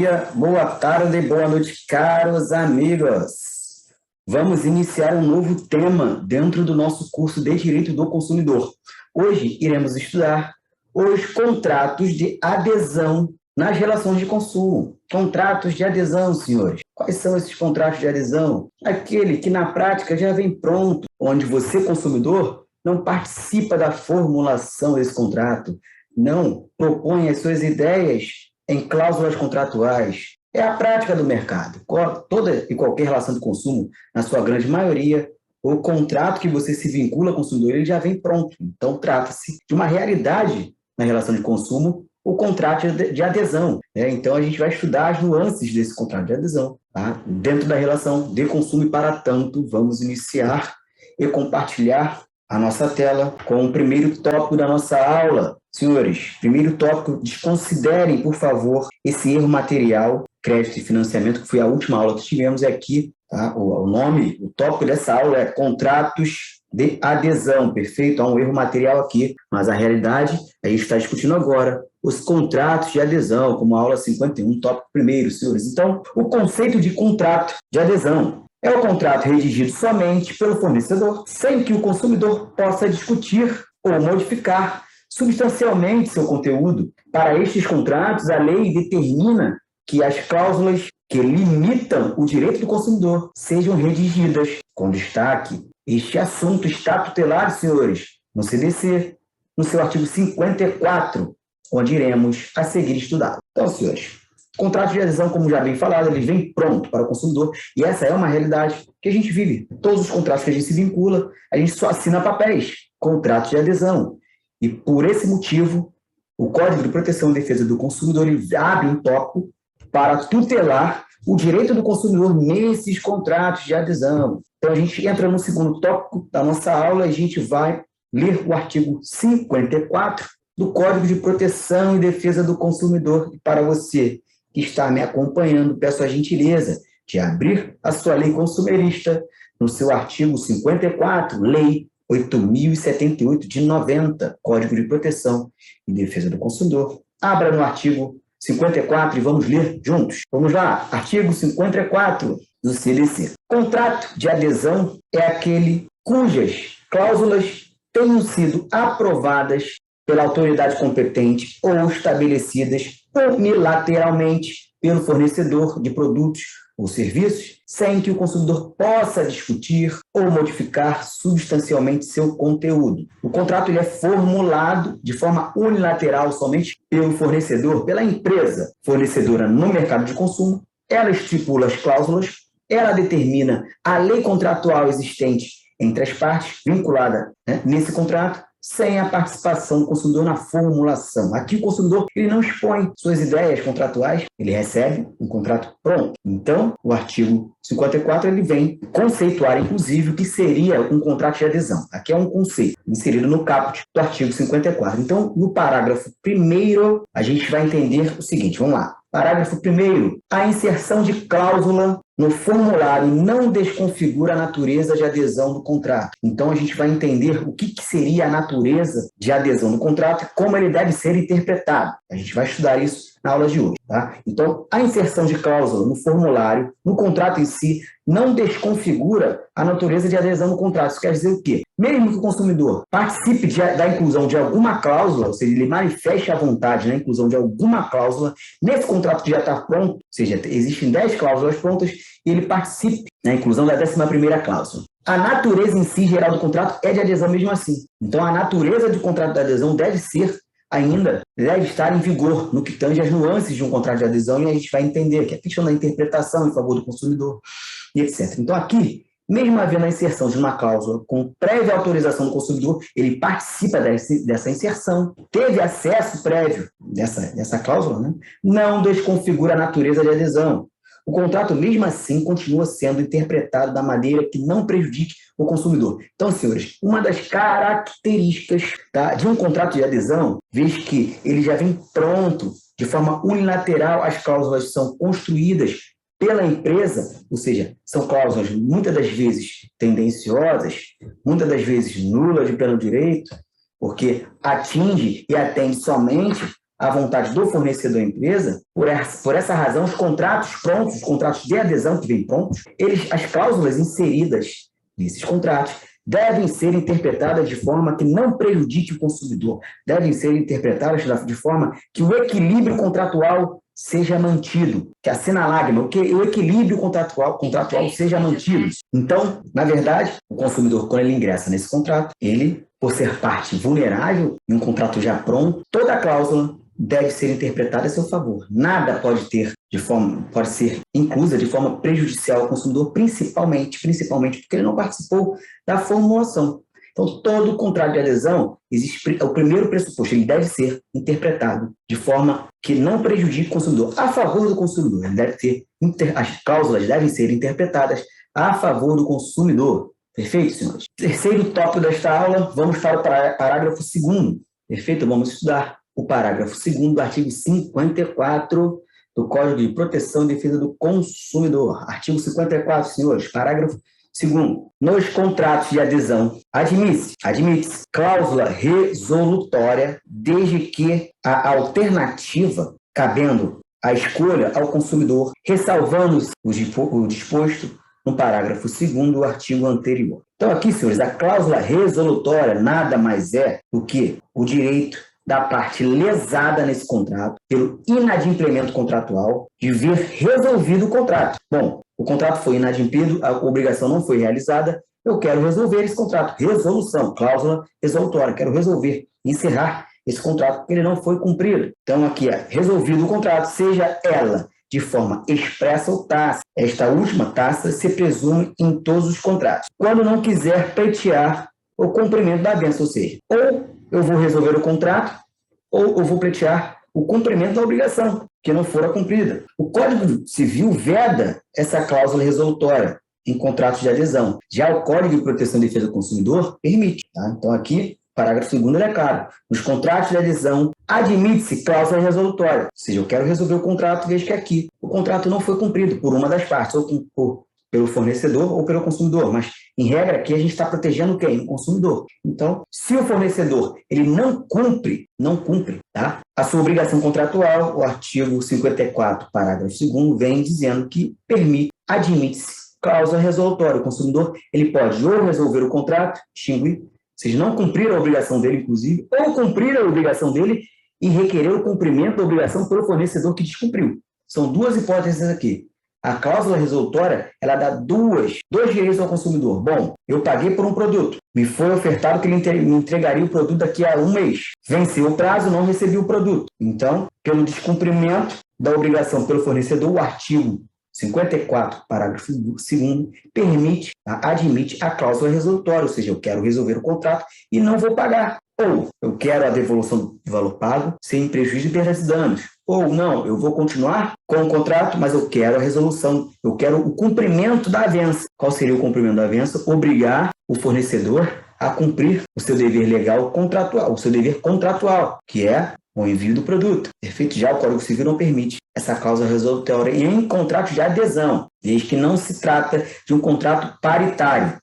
dia, boa tarde, boa noite, caros amigos. Vamos iniciar um novo tema dentro do nosso curso de Direito do Consumidor. Hoje iremos estudar os contratos de adesão nas relações de consumo. Contratos de adesão, senhores. Quais são esses contratos de adesão? Aquele que na prática já vem pronto, onde você, consumidor, não participa da formulação desse contrato, não propõe as suas ideias em cláusulas contratuais. É a prática do mercado. Toda e qualquer relação de consumo, na sua grande maioria, o contrato que você se vincula ao consumidor, ele já vem pronto. Então, trata-se de uma realidade na relação de consumo, o contrato de adesão. Então, a gente vai estudar as nuances desse contrato de adesão, tá? Dentro da relação de consumo, e para tanto, vamos iniciar e compartilhar a nossa tela com o primeiro tópico da nossa aula. Senhores, primeiro tópico, desconsiderem, por favor, esse erro material, crédito e financiamento, que foi a última aula que tivemos aqui, tá? O tópico dessa aula é contratos de adesão, perfeito? Há um erro material aqui, mas a realidade, a gente está discutindo agora os contratos de adesão, como a aula 51, tópico primeiro, senhores. Então, o conceito de contrato de adesão é o contrato redigido somente pelo fornecedor, sem que o consumidor possa discutir ou modificar substancialmente seu conteúdo. Para estes contratos, a lei determina que as cláusulas que limitam o direito do consumidor sejam redigidas. Com destaque, este assunto está tutelado, senhores, no CDC, no seu artigo 54, onde iremos a seguir estudar. Então, senhores, o contrato de adesão, como já bem falado, ele vem pronto para o consumidor, e essa é uma realidade que a gente vive. Todos os contratos que a gente se vincula, a gente só assina papéis, contratos de adesão. E por esse motivo, o Código de Proteção e Defesa do Consumidor abre um tópico para tutelar o direito do consumidor nesses contratos de adesão. Então, a gente entra no segundo tópico da nossa aula e a gente vai ler o artigo 54 do Código de Proteção e Defesa do Consumidor. E para você que está me acompanhando, peço a gentileza de abrir a sua lei consumerista no seu artigo 54, Lei 8.078 de 90, Código de Proteção e Defesa do Consumidor. Abra no artigo 54 e vamos ler juntos. Vamos lá, artigo 54 do CDC. Contrato de adesão é aquele cujas cláusulas tenham sido aprovadas pela autoridade competente ou estabelecidas unilateralmente pelo fornecedor de produtos ou serviços, sem que o consumidor possa discutir ou modificar substancialmente seu conteúdo. O contrato ele é formulado de forma unilateral somente pelo fornecedor, pela empresa fornecedora no mercado de consumo. Ela estipula as cláusulas, ela determina a lei contratual existente entre as partes, vinculada, nesse contrato, sem a participação do consumidor na formulação. Aqui o consumidor ele não expõe suas ideias contratuais, ele recebe um contrato pronto. Então, o artigo 54 ele vem conceituar, inclusive, o que seria um contrato de adesão. Aqui é um conceito inserido no caput do artigo 54. Então, no parágrafo 1º, a gente vai entender o seguinte, vamos lá. Parágrafo 1º, a inserção de cláusula no formulário não desconfigura a natureza de adesão do contrato. Então, a gente vai entender o que seria a natureza de adesão do contrato e como ele deve ser interpretado. A gente vai estudar isso na aula de hoje, tá? Então, a inserção de cláusula no formulário, no contrato em si, não desconfigura a natureza de adesão do contrato. Isso quer dizer o quê? Mesmo que o consumidor participe da inclusão de alguma cláusula, ou seja, ele manifeste a vontade na inclusão de alguma cláusula, nesse contrato que já está pronto, ou seja, existem 10 cláusulas prontas, e ele participe na inclusão da 11ª cláusula. A natureza em si geral do contrato é de adesão mesmo assim. Então, a natureza do contrato de adesão deve estar em vigor no que tange as nuances de um contrato de adesão, e a gente vai entender que é a questão da interpretação em favor do consumidor, e etc. Então, aqui, mesmo havendo a inserção de uma cláusula com prévia autorização do consumidor, ele participa dessa inserção, teve acesso prévio dessa cláusula, não desconfigura a natureza de adesão. O contrato, mesmo assim, continua sendo interpretado da maneira que não prejudique o consumidor. Então, senhores, uma das características, tá, de um contrato de adesão, visto que ele já vem pronto, de forma unilateral, as cláusulas são construídas pela empresa, ou seja, são cláusulas muitas das vezes tendenciosas, muitas das vezes nulas de pleno direito, porque atinge e atende somente à vontade do fornecedor e empresa, por essa razão, os contratos prontos, os contratos de adesão que vêm prontos, as cláusulas inseridas nesses contratos devem ser interpretadas de forma que não prejudique o consumidor, devem ser interpretadas de forma que o equilíbrio contratual seja mantido, que a sinalagma, que o equilíbrio contratual seja mantido. Então, na verdade, o consumidor, quando ele ingressa nesse contrato, ele, por ser parte vulnerável em um contrato já pronto, toda a cláusula deve ser interpretada a seu favor. Nada pode ser inclusa de forma prejudicial ao consumidor, principalmente porque ele não participou da formulação. Então, todo contrato de adesão, existe o primeiro pressuposto, ele deve ser interpretado de forma que não prejudique o consumidor, a favor do consumidor. As cláusulas devem ser interpretadas a favor do consumidor. Perfeito, senhores? Terceiro tópico desta aula, vamos para o parágrafo 2º. Perfeito? Vamos estudar o parágrafo 2º do artigo 54 do Código de Proteção e Defesa do Consumidor. Artigo 54, senhores, parágrafo 2º. Nos contratos de adesão, admite-se cláusula resolutória desde que a alternativa, cabendo a escolha ao consumidor, ressalvando o disposto no parágrafo 2º do artigo anterior. Então, aqui, senhores, a cláusula resolutória nada mais é do que o direito da parte lesada nesse contrato pelo inadimplemento contratual de ver resolvido o contrato. Bom, o contrato foi inadimplido, a obrigação não foi realizada, eu quero resolver esse contrato. Resolução, cláusula resolutória, quero resolver, encerrar esse contrato porque ele não foi cumprido. Então, aqui é resolvido o contrato, seja ela de forma expressa ou tácita. Esta última tácita se presume em todos os contratos. Quando não quiser pleitear o cumprimento da avença, ou seja, ou eu vou resolver o contrato, ou eu vou pleitear o cumprimento da obrigação, que não fora cumprida. O Código Civil veda essa cláusula resolutória em contratos de adesão. Já o Código de Proteção e Defesa do Consumidor permite. Tá? Então, aqui, parágrafo 2º é claro. Nos contratos de adesão, admite-se cláusula resolutória. Ou seja, eu quero resolver o contrato, vejo que aqui o contrato não foi cumprido por uma das partes, ou pelo fornecedor ou pelo consumidor, mas, em regra, aqui a gente está protegendo quem? O consumidor. Então, se o fornecedor ele não cumpre, tá? A sua obrigação contratual, o artigo 54, parágrafo 2º, vem dizendo que admite-se cláusula resolutória. O consumidor ele pode ou resolver o contrato, extinguir, ou seja, não cumprir a obrigação dele, inclusive, ou cumprir a obrigação dele e requerer o cumprimento da obrigação pelo fornecedor que descumpriu. São duas hipóteses aqui. A cláusula resolutória, ela dá dois direitos ao consumidor. Bom, eu paguei por um produto. Me foi ofertado que ele me entregaria o produto daqui a um mês. Venceu o prazo, não recebi o produto. Então, pelo descumprimento da obrigação pelo fornecedor, o artigo 54, parágrafo 2º, admite a cláusula resolutória, ou seja, eu quero resolver o contrato e não vou pagar. Ou eu quero a devolução do valor pago sem prejuízo de perdas e danos. Ou não, eu vou continuar com o contrato, mas eu quero a resolução, eu quero o cumprimento da avença. Qual seria o cumprimento da avença? Obrigar o fornecedor a cumprir o seu dever legal contratual, o seu dever contratual, que é o envio do produto. Perfeito? Já o Código Civil não permite essa cláusula resolutória em contrato de adesão, desde que não se trata de um contrato paritário,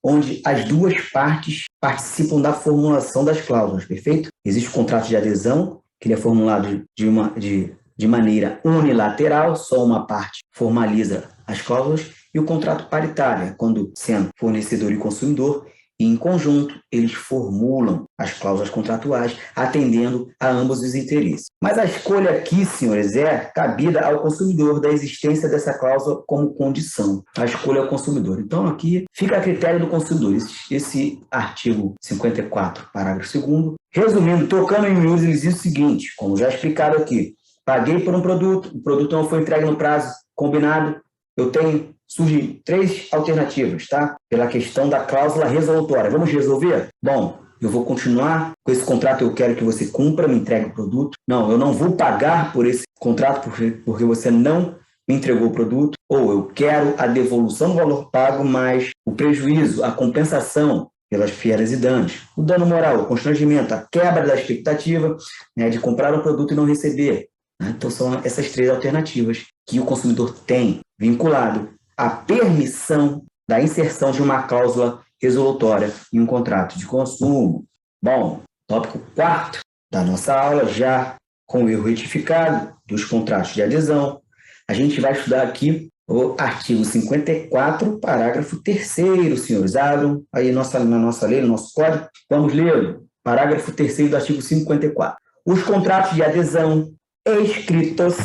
onde as duas partes participam da formulação das cláusulas, perfeito? Existe o contrato de adesão, que ele é formulado de maneira unilateral, só uma parte formaliza as cláusulas, e o contrato paritário, quando sendo fornecedor e consumidor, e, em conjunto, eles formulam as cláusulas contratuais, atendendo a ambos os interesses. Mas a escolha aqui, senhores, é cabida ao consumidor da existência dessa cláusula como condição. A escolha ao consumidor. Então, aqui fica a critério do consumidor. Esse artigo 54, parágrafo 2º. Resumindo, tocando em miúdos, ele diz o seguinte, como já explicado aqui, paguei por um produto, o produto não foi entregue no prazo combinado, surgem 3 alternativas, tá? Pela questão da cláusula resolutória. Vamos resolver? Bom, eu vou continuar com esse contrato, eu quero que você cumpra, me entregue o produto. Não, eu não vou pagar por esse contrato porque você não me entregou o produto. Ou eu quero a devolução do valor pago, mas o prejuízo, a compensação pelas perdas e danos. O dano moral, o constrangimento, a quebra da expectativa, né, de comprar um produto e não receber. Né? Então, são essas 3 alternativas que o consumidor tem vinculado a permissão da inserção de uma cláusula resolutória em um contrato de consumo. Bom, tópico 4 da nossa aula, já com o erro retificado dos contratos de adesão. A gente vai estudar aqui o artigo 54, parágrafo 3º, senhores. Abram aí na nossa lei, no nosso código. Vamos ler. Parágrafo 3º do artigo 54. Os contratos de adesão escritos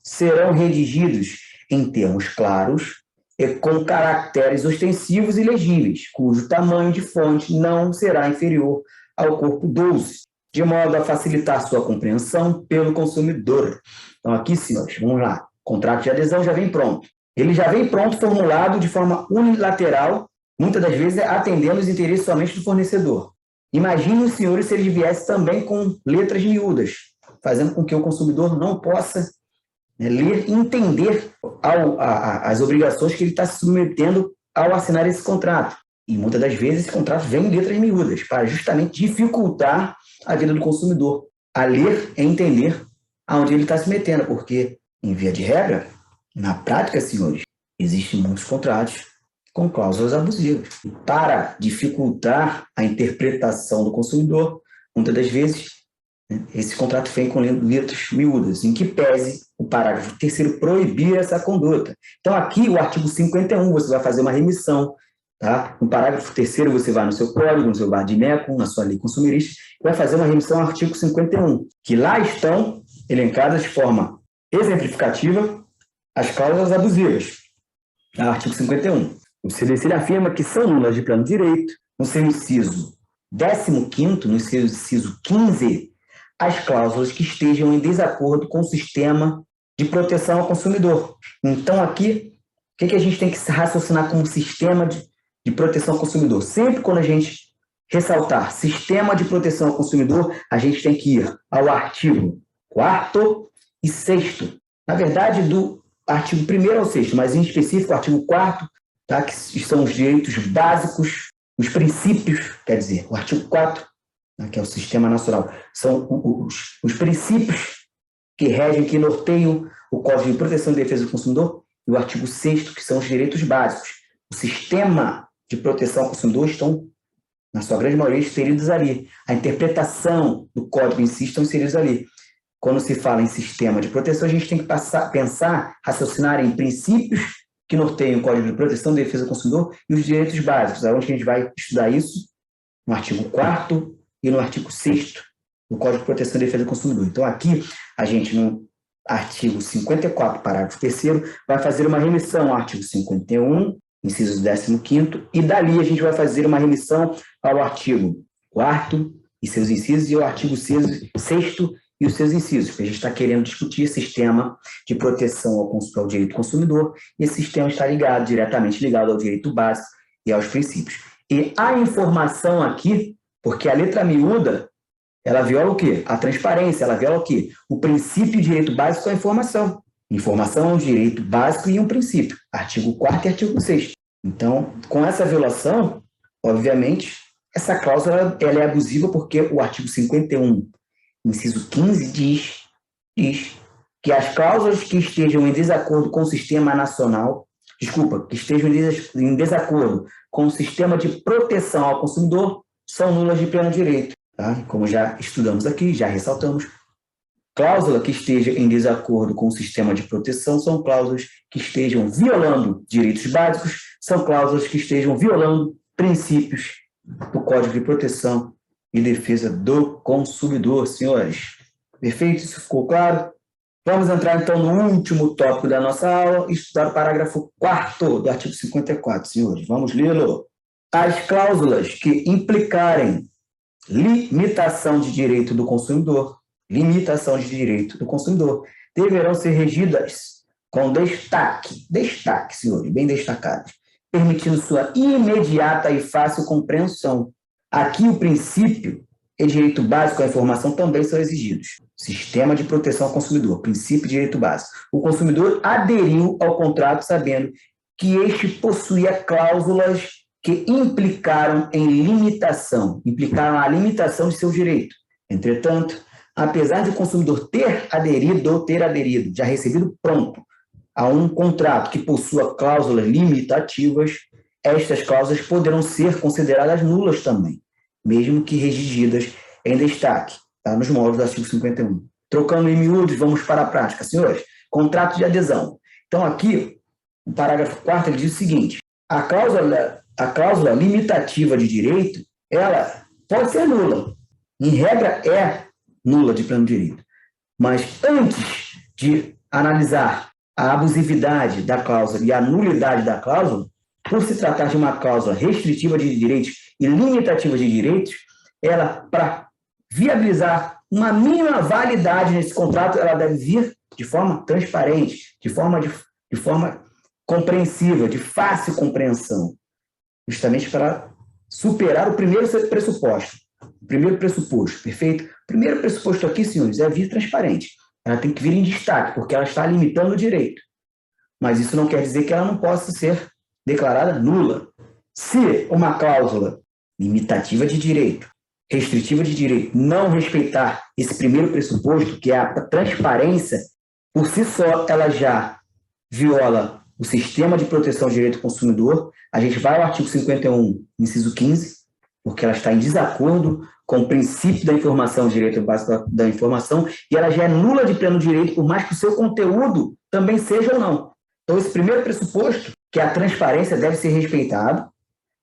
serão redigidos em termos claros e com caracteres ostensivos e legíveis, cujo tamanho de fonte não será inferior ao corpo 12, de modo a facilitar sua compreensão pelo consumidor. Então, aqui, senhores, vamos lá. O contrato de adesão já vem pronto. Ele já vem pronto, formulado de forma unilateral, muitas das vezes atendendo os interesses somente do fornecedor. Imaginem os senhores se ele viesse também com letras miúdas, fazendo com que o consumidor não possa ler e entender as obrigações que ele está se submetendo ao assinar esse contrato. E muitas das vezes esse contrato vem em letras miúdas, para justamente dificultar a vida do consumidor a ler e entender aonde ele está se metendo, porque, em via de regra, na prática, senhores, existem muitos contratos com cláusulas abusivas. E para dificultar a interpretação do consumidor, muitas das vezes, esse contrato vem com letras miúdas, em que pese o parágrafo 3º proibir essa conduta. Então, aqui, o artigo 51, você vai fazer uma remissão. Tá? No parágrafo 3º, você vai no seu código, no seu VAR-DIMECOM, na sua lei consumerista, e vai fazer uma remissão ao artigo 51, que lá estão elencadas de forma exemplificativa as cláusulas abusivas. Artigo 51. O CDC afirma que são nulas de pleno direito, no seu inciso 15º, no seu inciso 15, as cláusulas que estejam em desacordo com o sistema de proteção ao consumidor. Então, aqui, o que a gente tem que raciocinar como sistema de proteção ao consumidor? Sempre quando a gente ressaltar sistema de proteção ao consumidor, a gente tem que ir ao artigo 4º e 6º. Na verdade, do artigo 1º ao 6º, mas em específico o artigo 4º, tá, que são os direitos básicos, os princípios, quer dizer, o artigo 4º, né, que é o Sistema Nacional, são os princípios que regem, que norteiam o Código de Proteção e Defesa do Consumidor, e o artigo 6º, que são os direitos básicos. O sistema de proteção ao consumidor estão, na sua grande maioria, inseridos ali. A interpretação do Código em si estão inseridos ali. Quando se fala em sistema de proteção, a gente tem que pensar, raciocinar em princípios que norteiam o Código de Proteção e Defesa do Consumidor e os direitos básicos. Onde a gente vai estudar isso? No artigo 4º e no artigo 6º do Código de Proteção e Defesa do Consumidor. Então, aqui, a gente, no artigo 54, parágrafo 3º, vai fazer uma remissão ao artigo 51, inciso 15º, e dali a gente vai fazer uma remissão ao artigo 4º e seus incisos, e ao artigo 6º e os seus incisos, porque a gente está querendo discutir sistema de proteção ao direito do consumidor, e esse sistema está diretamente ligado ao direito básico e aos princípios. E a informação aqui, porque a letra miúda, ela viola o quê? A transparência, ela viola o quê? O princípio de direito básico é a informação. Informação é um direito básico e um princípio. Artigo 4º e artigo 6º. Então, com essa violação, obviamente, essa cláusula ela é abusiva porque o artigo 51, inciso 15, diz que as cláusulas que estejam em desacordo com o sistema nacional, que estejam em desacordo com o sistema de proteção ao consumidor, são nulas de pleno direito. Tá? Como já estudamos aqui, já ressaltamos, cláusula que esteja em desacordo com o sistema de proteção são cláusulas que estejam violando direitos básicos, são cláusulas que estejam violando princípios do Código de Proteção e Defesa do Consumidor, senhores. Perfeito? Isso ficou claro? Vamos entrar, então, no último tópico da nossa aula, estudar o parágrafo 4º do artigo 54, senhores. Vamos lê-lo. As cláusulas que implicarem limitação de direito do consumidor, deverão ser regidas com destaque, senhores, bem destacados, permitindo sua imediata e fácil compreensão. Aqui o princípio e direito básico à informação também são exigidos. Sistema de proteção ao consumidor, princípio e direito básico. O consumidor aderiu ao contrato sabendo que este possuía cláusulas que implicaram a limitação de seu direito. Entretanto, apesar de o consumidor ter aderido, já recebido pronto, a um contrato que possua cláusulas limitativas, estas cláusulas poderão ser consideradas nulas também, mesmo que redigidas em destaque. tá? Nos moldes do artigo 51. Trocando em miúdos, vamos para a prática. Senhores, contrato de adesão. Então, aqui, o parágrafo 4º, ele diz o seguinte: a cláusula limitativa de direito, ela pode ser nula. Em regra, é nula de pleno direito. Mas antes de analisar a abusividade da cláusula e a nulidade da cláusula, por se tratar de uma cláusula restritiva de direitos e limitativa de direitos, ela, para viabilizar uma mínima validade nesse contrato, ela deve vir de forma transparente, de forma compreensível, de fácil compreensão, justamente para superar o primeiro pressuposto. O primeiro pressuposto, perfeito? O primeiro pressuposto aqui, senhores, é vir transparente. Ela tem que vir em destaque, porque ela está limitando o direito. Mas isso não quer dizer que ela não possa ser declarada nula. Se uma cláusula limitativa de direito, restritiva de direito, não respeitar esse primeiro pressuposto, que é a transparência, por si só ela já viola o sistema de proteção do direito do consumidor. A gente vai ao artigo 51, inciso 15, porque ela está em desacordo com o princípio da informação, o direito básico da informação, e ela já é nula de pleno direito, por mais que o seu conteúdo também seja ou não. Então, esse primeiro pressuposto, que é a transparência, deve ser respeitado,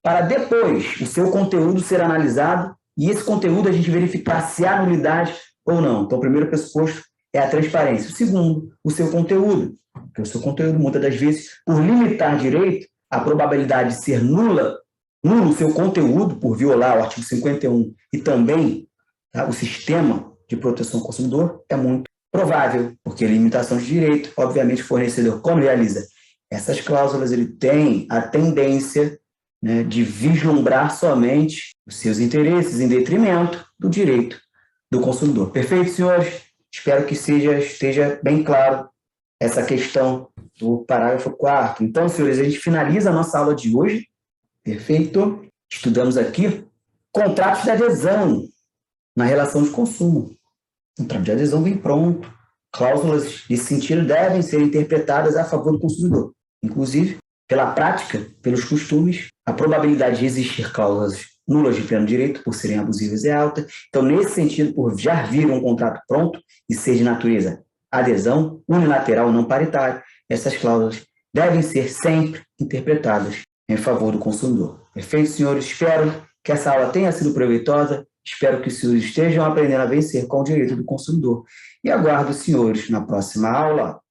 para depois o seu conteúdo ser analisado, e esse conteúdo a gente verificar se há nulidade ou não. Então, o primeiro pressuposto é a transparência. O segundo, o seu conteúdo, porque o seu conteúdo, muitas das vezes, por limitar direito, a probabilidade de ser nulo o seu conteúdo, por violar o artigo 51 e também, tá, o sistema de proteção ao consumidor, é muito provável, porque limitação de direito, obviamente, o fornecedor, como realiza essas cláusulas, ele tem a tendência, né, de vislumbrar somente os seus interesses em detrimento do direito do consumidor. Perfeito, senhores? Espero que esteja bem claro essa questão do parágrafo 4º. Então, senhores, a gente finaliza a nossa aula de hoje. Perfeito? Estudamos aqui contratos de adesão na relação de consumo. O contrato de adesão vem pronto. Cláusulas nesse sentido devem ser interpretadas a favor do consumidor. Inclusive, pela prática, pelos costumes, a probabilidade de existir cláusulas nulas de pleno direito, por serem abusivas, é alta. Então, nesse sentido, por já vir um contrato pronto e ser de natureza adesão, unilateral, não paritário, essas cláusulas devem ser sempre interpretadas em favor do consumidor. Perfeito, senhores? Espero que essa aula tenha sido proveitosa. Espero que os senhores estejam aprendendo a vencer com o direito do consumidor. E aguardo os senhores na próxima aula.